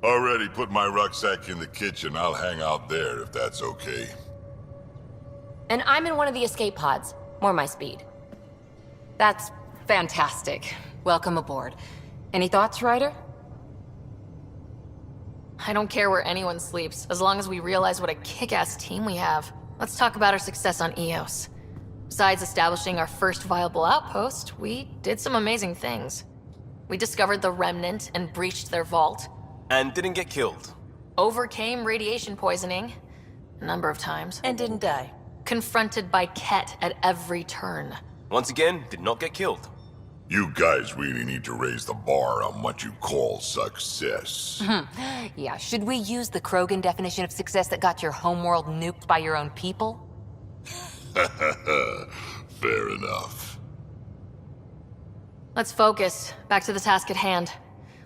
Already put my rucksack in the kitchen. I'll hang out there if that's okay. And I'm in one of the escape pods. More my speed. That's fantastic. Welcome aboard. Any thoughts, Ryder? I don't care where anyone sleeps, as long as we realize what a kick-ass team we have. Let's talk about our success on Eos. Besides establishing our first viable outpost, we did some amazing things. We discovered the Remnant and breached their vault. And didn't get killed. Overcame radiation poisoning a number of times. And didn't die. Confronted by Ket at every turn. Once again, did not get killed. You guys really need to raise the bar on what you call success. Yeah, should we use the Krogan definition of success that got your homeworld nuked by your own people? Fair enough. Let's focus. Back to the task at hand.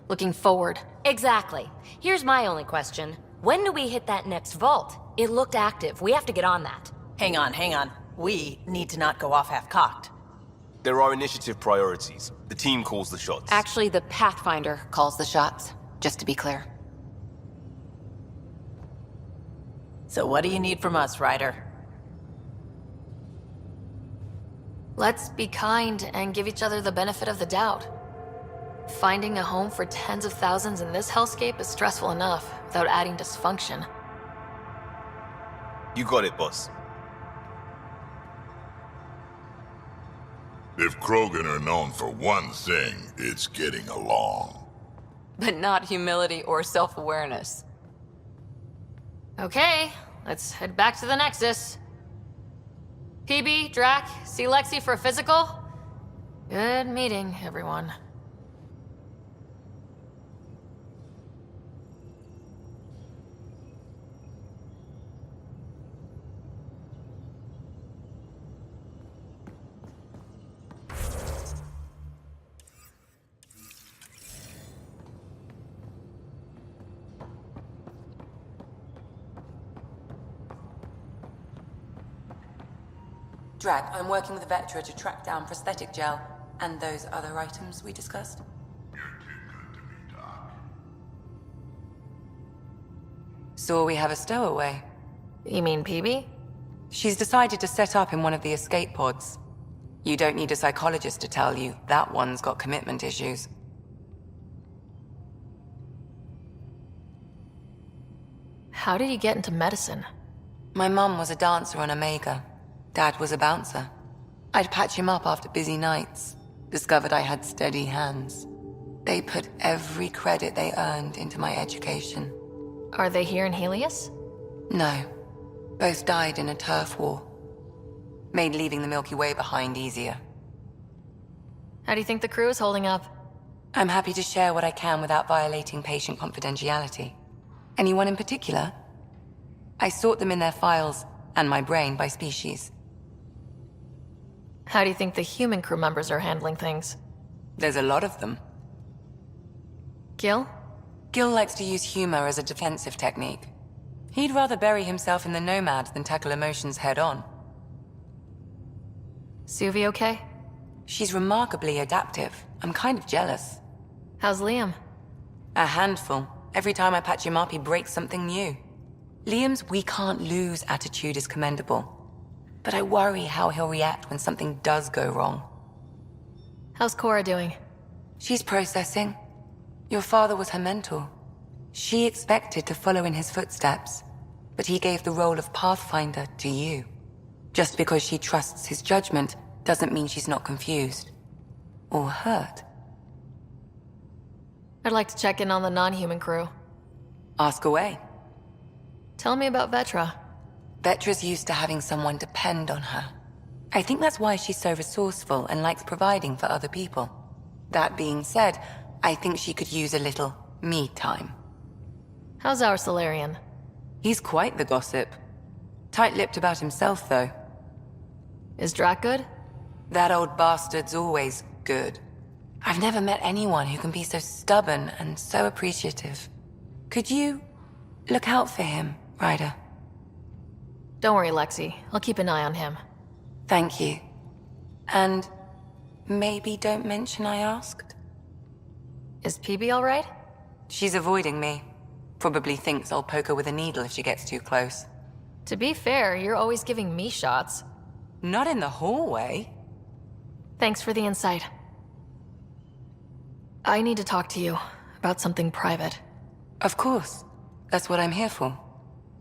Looking forward. Exactly. Here's my only question. When do we hit that next vault? It looked active. We have to get on that. Hang on. We need to not go off half-cocked. There are initiative priorities. The team calls the shots. Actually, the Pathfinder calls the shots, just to be clear. So what do you need from us, Ryder? Let's be kind and give each other the benefit of the doubt. Finding a home for tens of thousands in this hellscape is stressful enough, without adding dysfunction. You got it, boss. If Krogan are known for one thing, it's getting along. But not humility or self-awareness. Okay, let's head back to the Nexus. PB, Drac, see Lexi for a physical? Good meeting, everyone. Drac, I'm working with Vetra to track down prosthetic gel and those other items we discussed. You're too good to me, Doc. So we have a stowaway. You mean PB? She's decided to set up in one of the escape pods. You don't need a psychologist to tell you that one's got commitment issues. How did you get into medicine? My mum was a dancer on Omega. Dad was a bouncer. I'd patch him up after busy nights. Discovered I had steady hands. They put every credit they earned into my education. Are they here in Helios? No. Both died in a turf war. Made leaving the Milky Way behind easier. How do you think the crew is holding up? I'm happy to share what I can without violating patient confidentiality. Anyone in particular? I sort them in their files and my brain by species. How do you think the human crew members are handling things? There's a lot of them. Gil? Gil likes to use humor as a defensive technique. He'd rather bury himself in the Nomad than tackle emotions head-on. Suvi okay? She's remarkably adaptive. I'm kind of jealous. How's Liam? A handful. Every time I patch him up, he breaks something new. Liam's "we can't lose" attitude is commendable. But I worry how he'll react when something does go wrong. How's Cora doing? She's processing. Your father was her mentor. She expected to follow in his footsteps, but he gave the role of Pathfinder to you. Just because she trusts his judgment doesn't mean she's not confused. Or hurt. I'd like to check in on the non-human crew. Ask away. Tell me about Vetra. Vetra's used to having someone depend on her. I think that's why she's so resourceful and likes providing for other people. That being said, I think she could use a little me time. How's our Solarian? He's quite the gossip. Tight-lipped about himself, though. Is Drac good? That old bastard's always good. I've never met anyone who can be so stubborn and so appreciative. Could you look out for him, Ryder? Don't worry, Lexi. I'll keep an eye on him. Thank you. And maybe don't mention I asked? Is PB alright? She's avoiding me. Probably thinks I'll poke her with a needle if she gets too close. To be fair, you're always giving me shots. Not in the hallway. Thanks for the insight. I need to talk to you about something private. Of course. That's what I'm here for.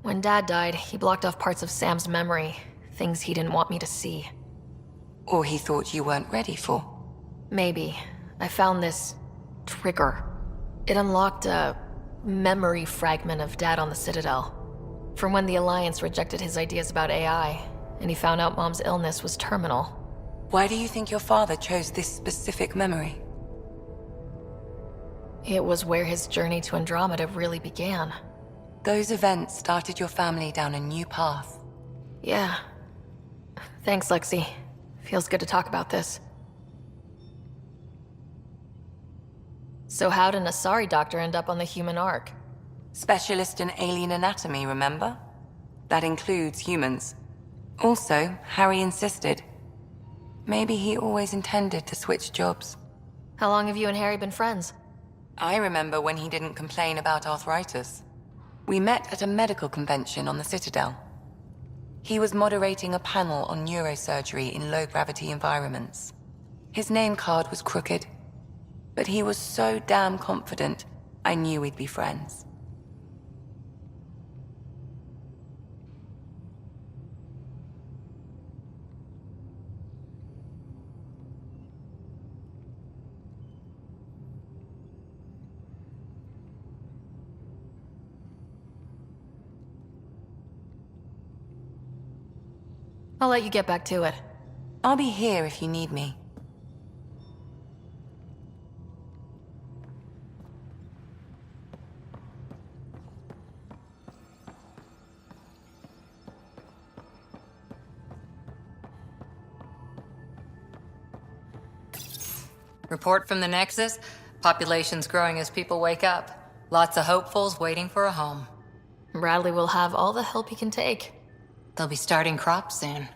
When Dad died, he blocked off parts of Sam's memory, things he didn't want me to see. Or he thought you weren't ready for. Maybe. I found this trigger. It unlocked a memory fragment of Dad on the Citadel. From when the Alliance rejected his ideas about AI, and he found out Mom's illness was terminal. Why do you think your father chose this specific memory? It was where his journey to Andromeda really began. Those events started your family down a new path. Yeah. Thanks, Lexi. Feels good to talk about this. So how did an Asari doctor end up on the human Ark? Specialist in alien anatomy, remember? That includes humans. Also, Harry insisted. Maybe he always intended to switch jobs. How long have you and Harry been friends? I remember when he didn't complain about arthritis. We met at a medical convention on the Citadel. He was moderating a panel on neurosurgery in low-gravity environments. His name card was crooked, but he was so damn confident, I knew we'd be friends. I'll let you get back to it. I'll be here if you need me. Report from the Nexus. Population's growing as people wake up. Lots of hopefuls waiting for a home. Bradley will have all the help he can take. They'll be starting crops soon.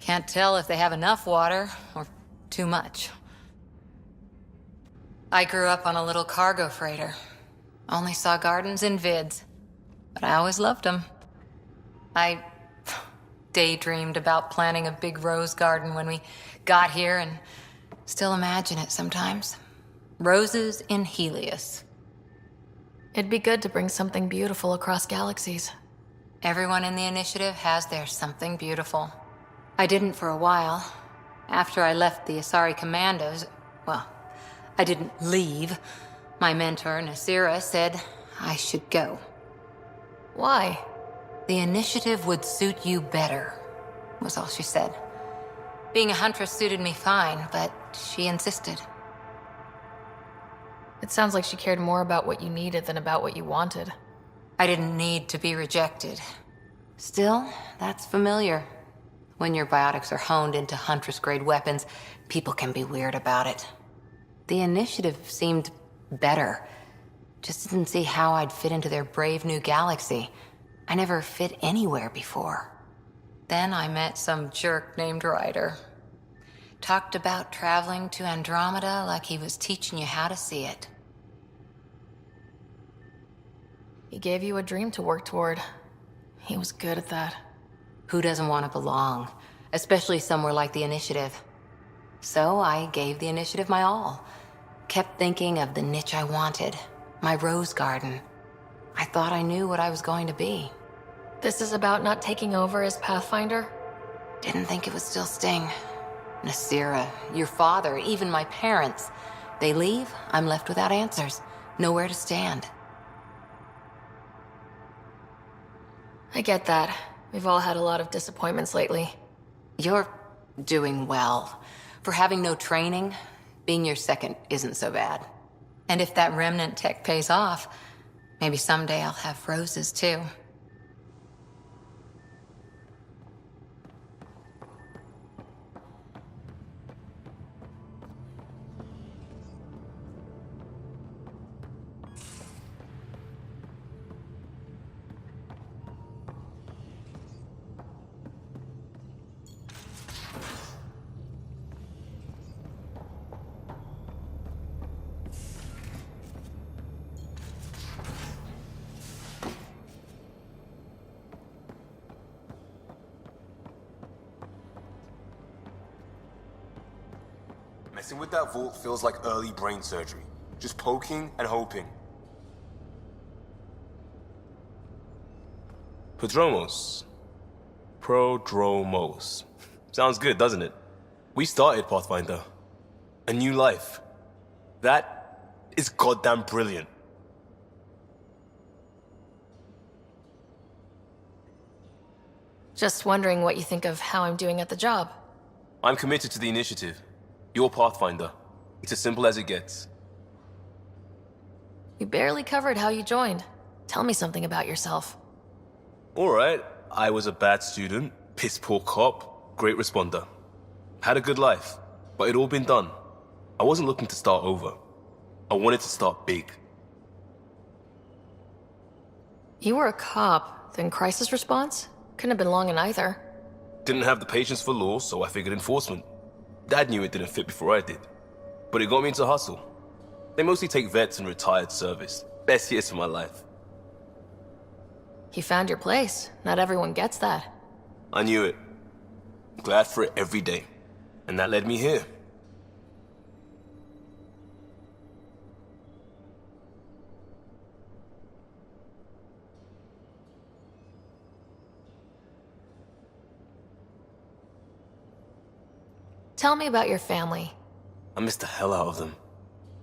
Can't tell if they have enough water or too much. I grew up on a little cargo freighter. Only saw gardens in vids, but I always loved them. I daydreamed about planting a big rose garden when we got here and still imagine it sometimes. Roses in Helios. It'd be good to bring something beautiful across galaxies. Everyone in the initiative has their something beautiful. I didn't for a while. After I left the Asari Commandos, well, I didn't leave. My mentor, Nasira, said I should go. Why? The initiative would suit you better, was all she said. Being a huntress suited me fine, but she insisted. It sounds like she cared more about what you needed than about what you wanted. I didn't need to be rejected. Still, that's familiar. When your biotics are honed into Huntress-grade weapons, people can be weird about it. The initiative seemed better. Just didn't see how I'd fit into their brave new galaxy. I never fit anywhere before. Then I met some jerk named Ryder. Talked about traveling to Andromeda like he was teaching you how to see it. He gave you a dream to work toward. He was good at that. Who doesn't want to belong? Especially somewhere like the Initiative. So I gave the Initiative my all. Kept thinking of the niche I wanted. My rose garden. I thought I knew what I was going to be. This is about not taking over as Pathfinder? Didn't think it would still sting. Nasira, your father, even my parents. They leave, I'm left without answers. Nowhere to stand. I get that. We've all had a lot of disappointments lately. You're doing well. For having no training, being your second isn't so bad. And if that remnant tech pays off, maybe someday I'll have roses too. Messing with that vault feels like early brain surgery. Just poking and hoping. Prodromos. Prodromos. Sounds good, doesn't it? We started Pathfinder. A new life. That is goddamn brilliant. Just wondering what you think of how I'm doing at the job. I'm committed to the initiative. You're Pathfinder. It's as simple as it gets. You barely covered how you joined. Tell me something about yourself. Alright, I was a bad student, piss poor cop, great responder. Had a good life, but it'd all been done. I wasn't looking to start over. I wanted to start big. You were a cop, then crisis response? Couldn't have been long in either. Didn't have the patience for law, so I figured enforcement. Dad knew it didn't fit before I did. But it got me into hustle. They mostly take vets and retired service. Best years of my life. You found your place. Not everyone gets that. I knew it. Glad for it every day. And that led me here. Tell me about your family. I miss the hell out of them.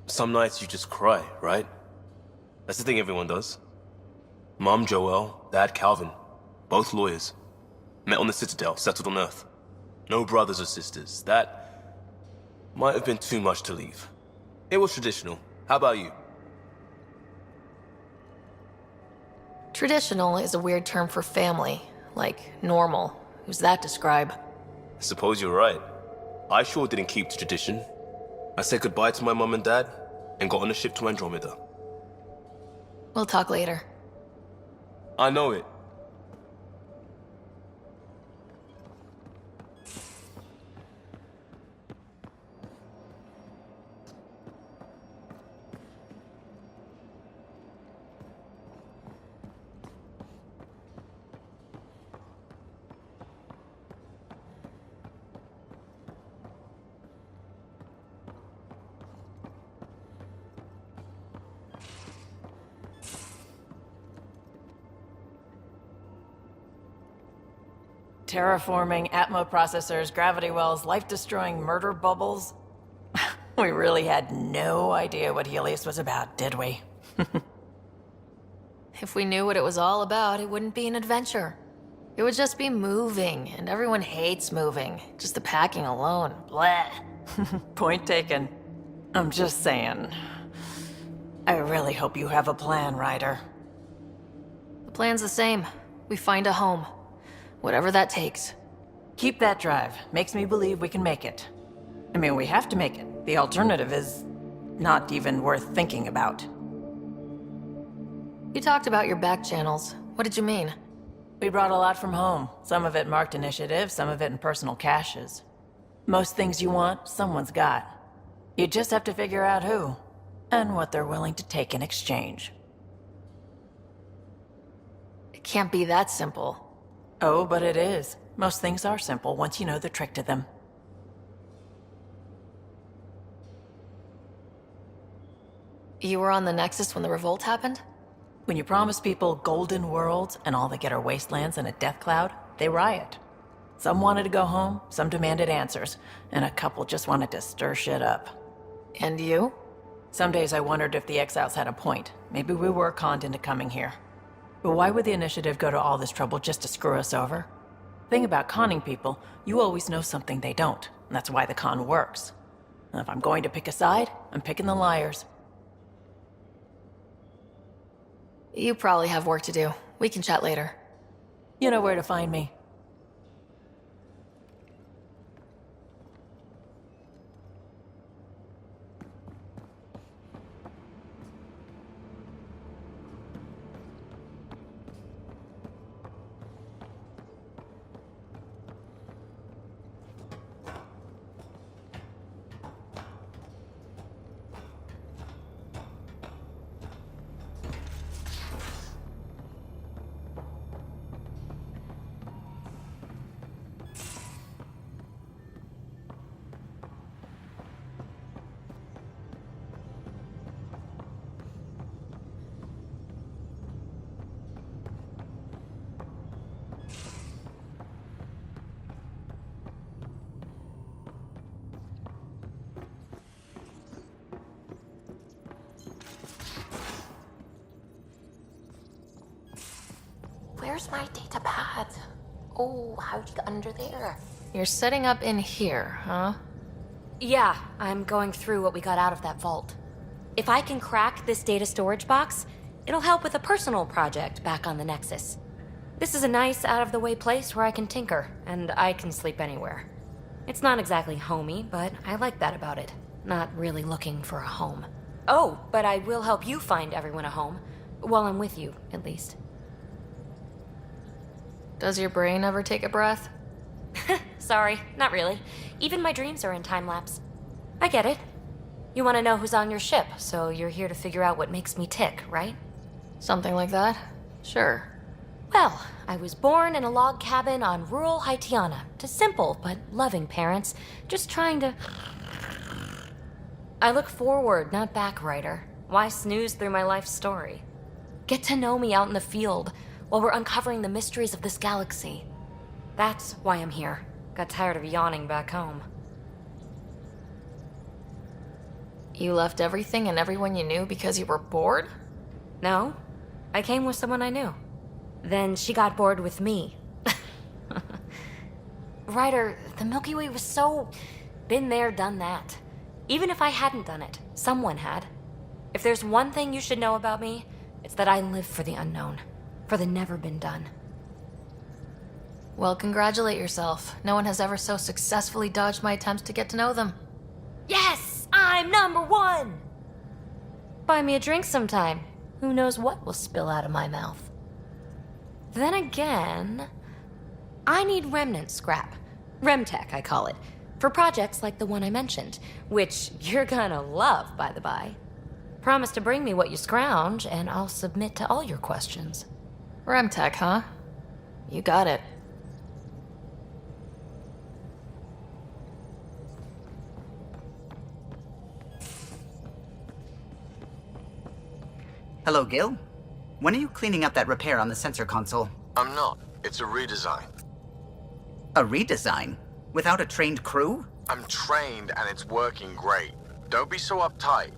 Some nights you just cry, right? That's the thing everyone does. Mom Joelle, Dad Calvin, both lawyers. Met on the Citadel, settled on Earth. No brothers or sisters. That might have been too much to leave. It was traditional. How about you? Traditional is a weird term for family, like normal. Who's that describe? I suppose you're right. I sure didn't keep to tradition. I said goodbye to my mom and dad, and got on a ship to Andromeda. We'll talk later. I know it. Terraforming, Atmo processors, gravity wells, life-destroying murder bubbles. We really had no idea what Helios was about, did we? If we knew what it was all about, it wouldn't be an adventure. It would just be moving, and everyone hates moving. Just the packing alone. Bleh. Point taken. I'm just saying. I really hope you have a plan, Ryder. The plan's the same. We find a home. Whatever that takes. Keep that drive. Makes me believe we can make it. I mean, we have to make it. The alternative is not even worth thinking about. You talked about your back channels. What did you mean? We brought a lot from home. Some of it marked initiative, some of it in personal caches. Most things you want, someone's got. You just have to figure out who, and what they're willing to take in exchange. It can't be that simple. Oh, but it is. Most things are simple once you know the trick to them. You were on the Nexus when the revolt happened? When you promise people golden worlds and all they get are wastelands and a death cloud, they riot. Some wanted to go home, some demanded answers, and a couple just wanted to stir shit up. And you? Some days I wondered if the exiles had a point. Maybe we were conned into coming here. But why would the Initiative go to all this trouble just to screw us over? Thing about conning people, you always know something they don't, and that's why the con works. And if I'm going to pick a side, I'm picking the liars. You probably have work to do. We can chat later. You know where to find me. Where's my data pad? Oh, how'd you get under there? You're setting up in here, huh? Yeah, I'm going through what we got out of that vault. If I can crack this data storage box, it'll help with a personal project back on the Nexus. This is a nice, out-of-the-way place where I can tinker, and I can sleep anywhere. It's not exactly homey, but I like that about it. Not really looking for a home. Oh, but I will help you find everyone a home. While I'm with you, at least. Does your brain ever take a breath? Sorry, not really. Even my dreams are in time-lapse. I get it. You want to know who's on your ship, so you're here to figure out what makes me tick, right? Something like that? Sure. Well, I was born in a log cabin on rural Haitiana to simple but loving parents, just trying to... I look forward, not back, Ryder. Why snooze through my life story? Get to know me out in the field while we're uncovering the mysteries of this galaxy. That's why I'm here. Got tired of yawning back home. You left everything and everyone you knew because you were bored? No, I came with someone I knew. Then she got bored with me. Ryder, the Milky Way was so... been there, done that. Even if I hadn't done it, someone had. If there's one thing you should know about me, it's that I live for the unknown. For the never been done. Well, congratulate yourself. No one has ever so successfully dodged my attempts to get to know them. Yes! I'm #1! Buy me a drink sometime. Who knows what will spill out of my mouth. Then again... I need remnant scrap. Remtech, I call it. For projects like the one I mentioned. Which you're gonna love, by the by. Promise to bring me what you scrounge, and I'll submit to all your questions. Remtech, huh? You got it. Hello, Gil. When are you cleaning up that repair on the sensor console? I'm not. It's a redesign. A redesign? Without a trained crew? I'm trained and it's working great. Don't be so uptight.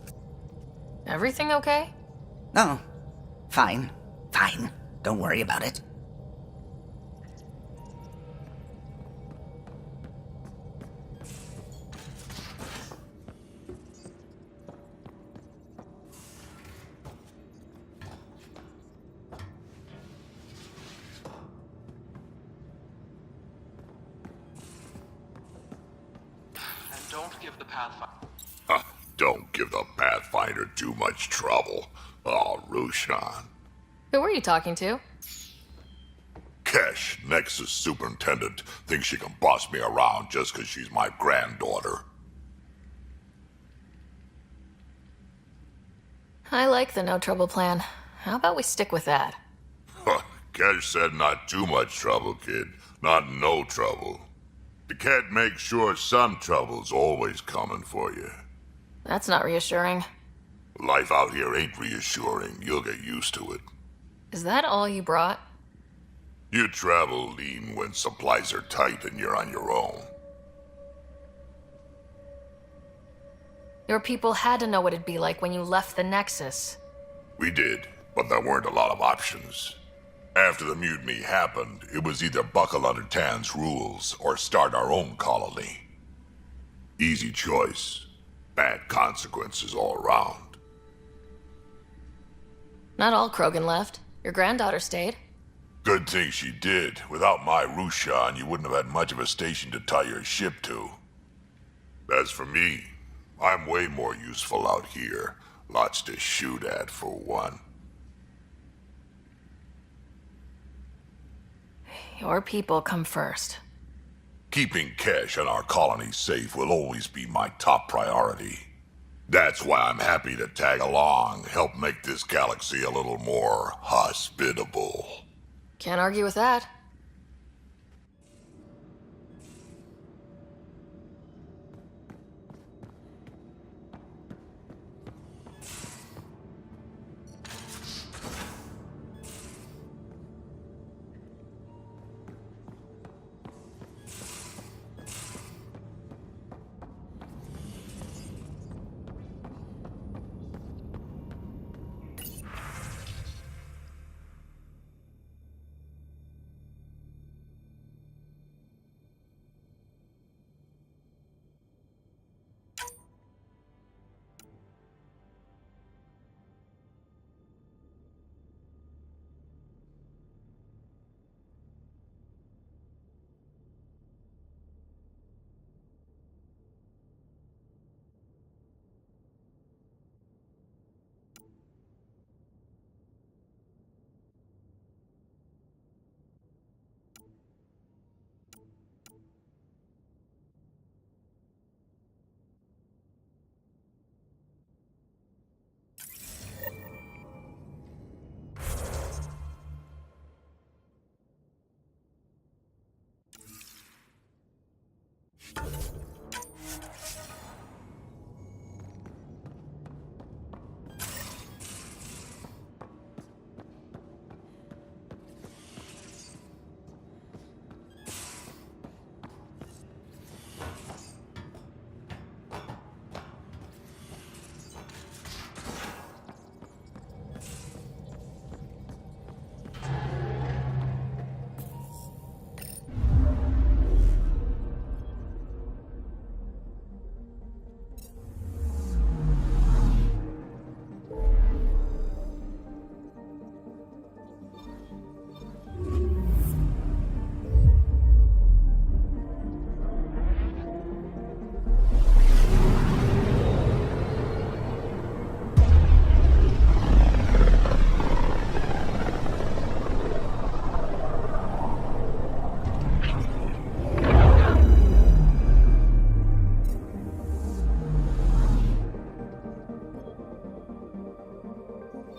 Everything okay? Oh, fine. Fine. Don't worry about it. Don't give the Pathfinder. Don't give the Pathfinder too much trouble. Oh, Roshan. Who were you talking to? Kesh, Nexus Superintendent, thinks she can boss me around just 'cause she's my granddaughter. I like the no trouble plan. How about we stick with that? Kesh said not too much trouble, kid. Not no trouble. The cat makes sure some trouble's always coming for you. That's not reassuring. Life out here ain't reassuring. You'll get used to it. Is that all you brought? You travel lean when supplies are tight and you're on your own. Your people had to know what it'd be like when you left the Nexus. We did, but there weren't a lot of options. After the mutiny happened, it was either buckle under Tan's rules or start our own colony. Easy choice. Bad consequences all around. Not all Krogan left. Your granddaughter stayed. Good thing she did. Without my Rushan, you wouldn't have had much of a station to tie your ship to. As for me, I'm way more useful out here. Lots to shoot at, for one. Your people come first. Keeping Kesh and our colony safe will always be my top priority. That's why I'm happy to tag along, help make this galaxy a little more hospitable. Can't argue with that.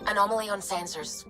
Anomaly on sensors.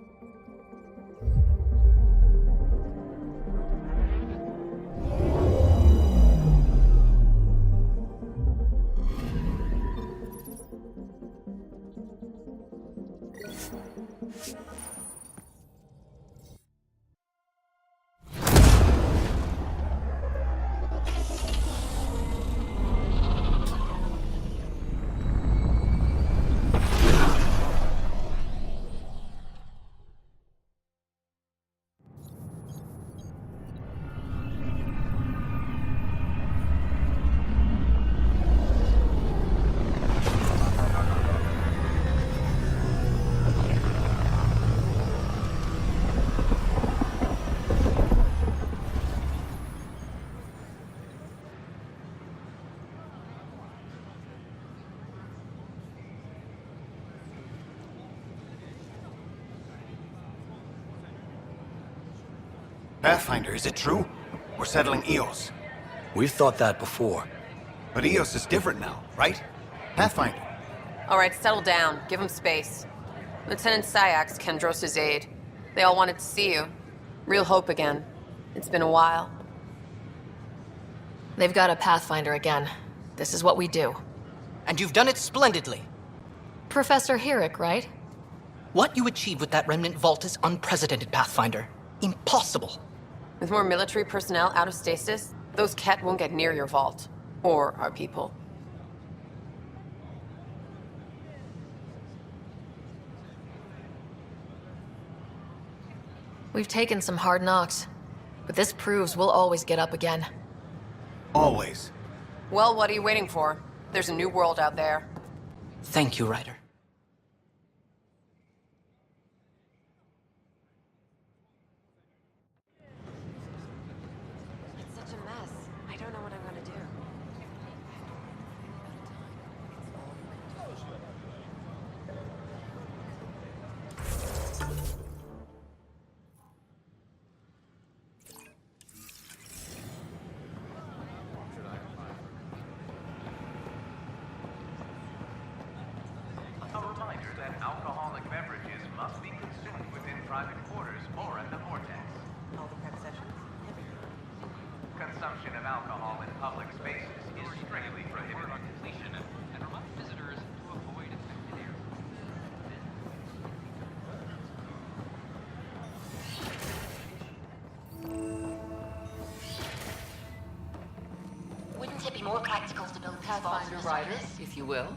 Pathfinder, is it true? We're settling Eos. We've thought that before. But Eos is different now, right? Pathfinder. All right, settle down. Give him space. Lieutenant Syax, Kendros' aide. They all wanted to see you. Real hope again. It's been a while. They've got a Pathfinder again. This is what we do. And you've done it splendidly. Professor Herrick, right? What you achieved with that remnant vault is unprecedented, Pathfinder. Impossible. With more military personnel out of stasis, those Ket won't get near your vault. Or our people. We've taken some hard knocks, but this proves we'll always get up again. Always. Well, what are you waiting for? There's a new world out there. Thank you, Ryder. It's such a mess. I don't know what I'm gonna do. A reminder that alcoholic beverages must be consumed within private quarters or at the vortex. All the prep sessions? Consumption of alcohol in public spaces is strictly prohibited. And remind visitors to avoid affected areas. Wouldn't it be more practical to build Pathfinder Riders, if you will.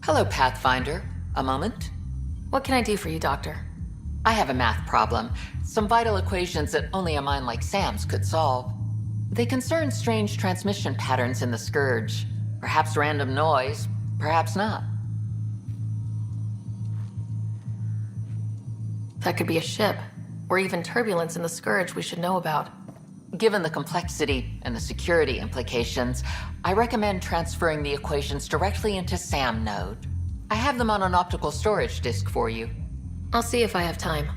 Hello, Pathfinder. A moment? What can I do for you, Doctor? I have a math problem. Some vital equations that only a mind like Sam's could solve. They concern strange transmission patterns in the Scourge. Perhaps random noise, perhaps not. That could be a ship, or even turbulence in the Scourge we should know about. Given the complexity and the security implications, I recommend transferring the equations directly into SAM node. I have them on an optical storage disk for you. I'll see if I have time.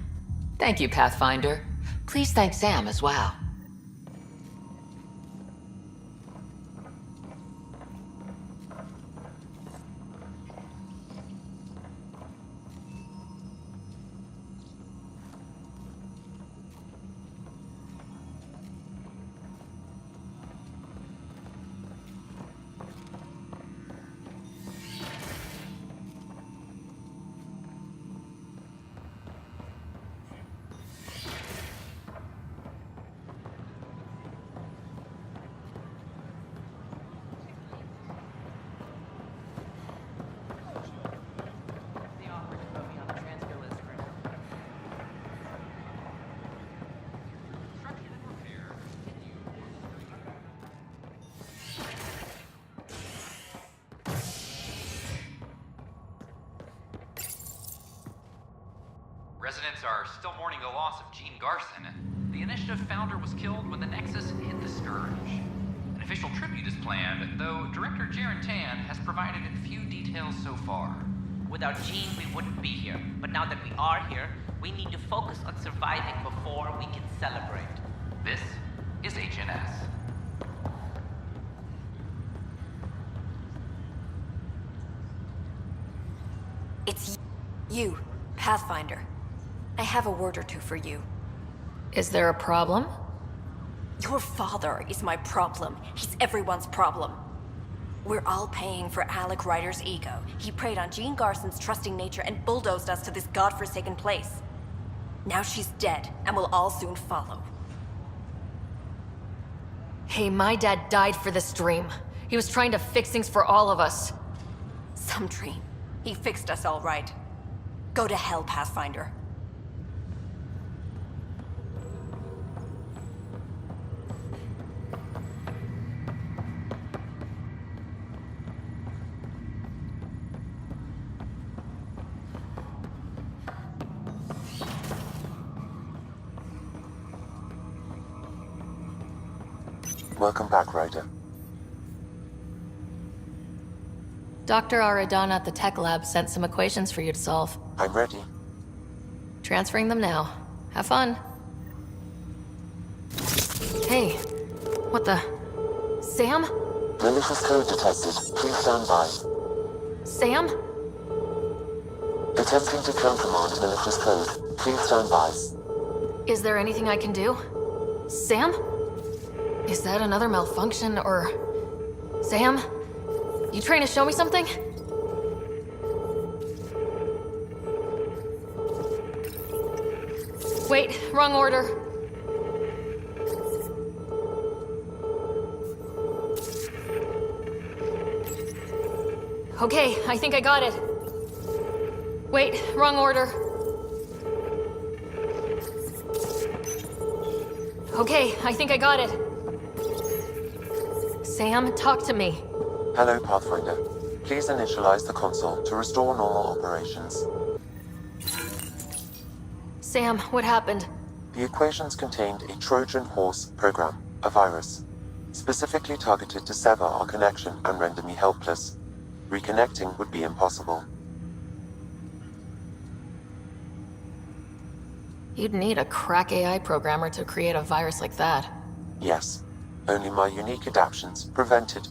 Thank you, Pathfinder. Please thank Sam as well. residents are still mourning the loss of Gene Garson. The initiative founder was killed when the Nexus hit the Scourge. An official tribute is planned, though Director Jaren Tan has provided few details so far. Without Gene, we wouldn't be here. But now that we are here, we need to focus on surviving before we can celebrate. This is HNS. It's you, Pathfinder. I have a word or two for you. Is there a problem? Your father is my problem. He's everyone's problem. We're all paying for Alec Ryder's ego. He preyed on Jean Garson's trusting nature and bulldozed us to this godforsaken place. Now she's dead, and we'll all soon follow. Hey, my dad died for this dream. He was trying to fix things for all of us. Some dream. He fixed us all right. Go to hell, Pathfinder. Welcome back, Ryder. Dr. Aradana at the tech lab sent some equations for you to solve. I'm ready. Transferring them now. Have fun. Hey, what the... Sam? Malicious code detected. Please stand by. Sam? Attempting to countermand malicious code. Please stand by. Is there anything I can do? Sam? Is that another malfunction, or... Sam? You trying to show me something? Wait, wrong order. Okay, I think I got it. Wait, wrong order. Okay, I think I got it. Sam, talk to me. Hello, Pathfinder. Please initialize the console to restore normal operations. Sam, what happened? The equations contained a Trojan horse program, a virus, specifically targeted to sever our connection and render me helpless. Reconnecting would be impossible. You'd need a crack AI programmer to create a virus like that. Yes, only my unique adaptions prevented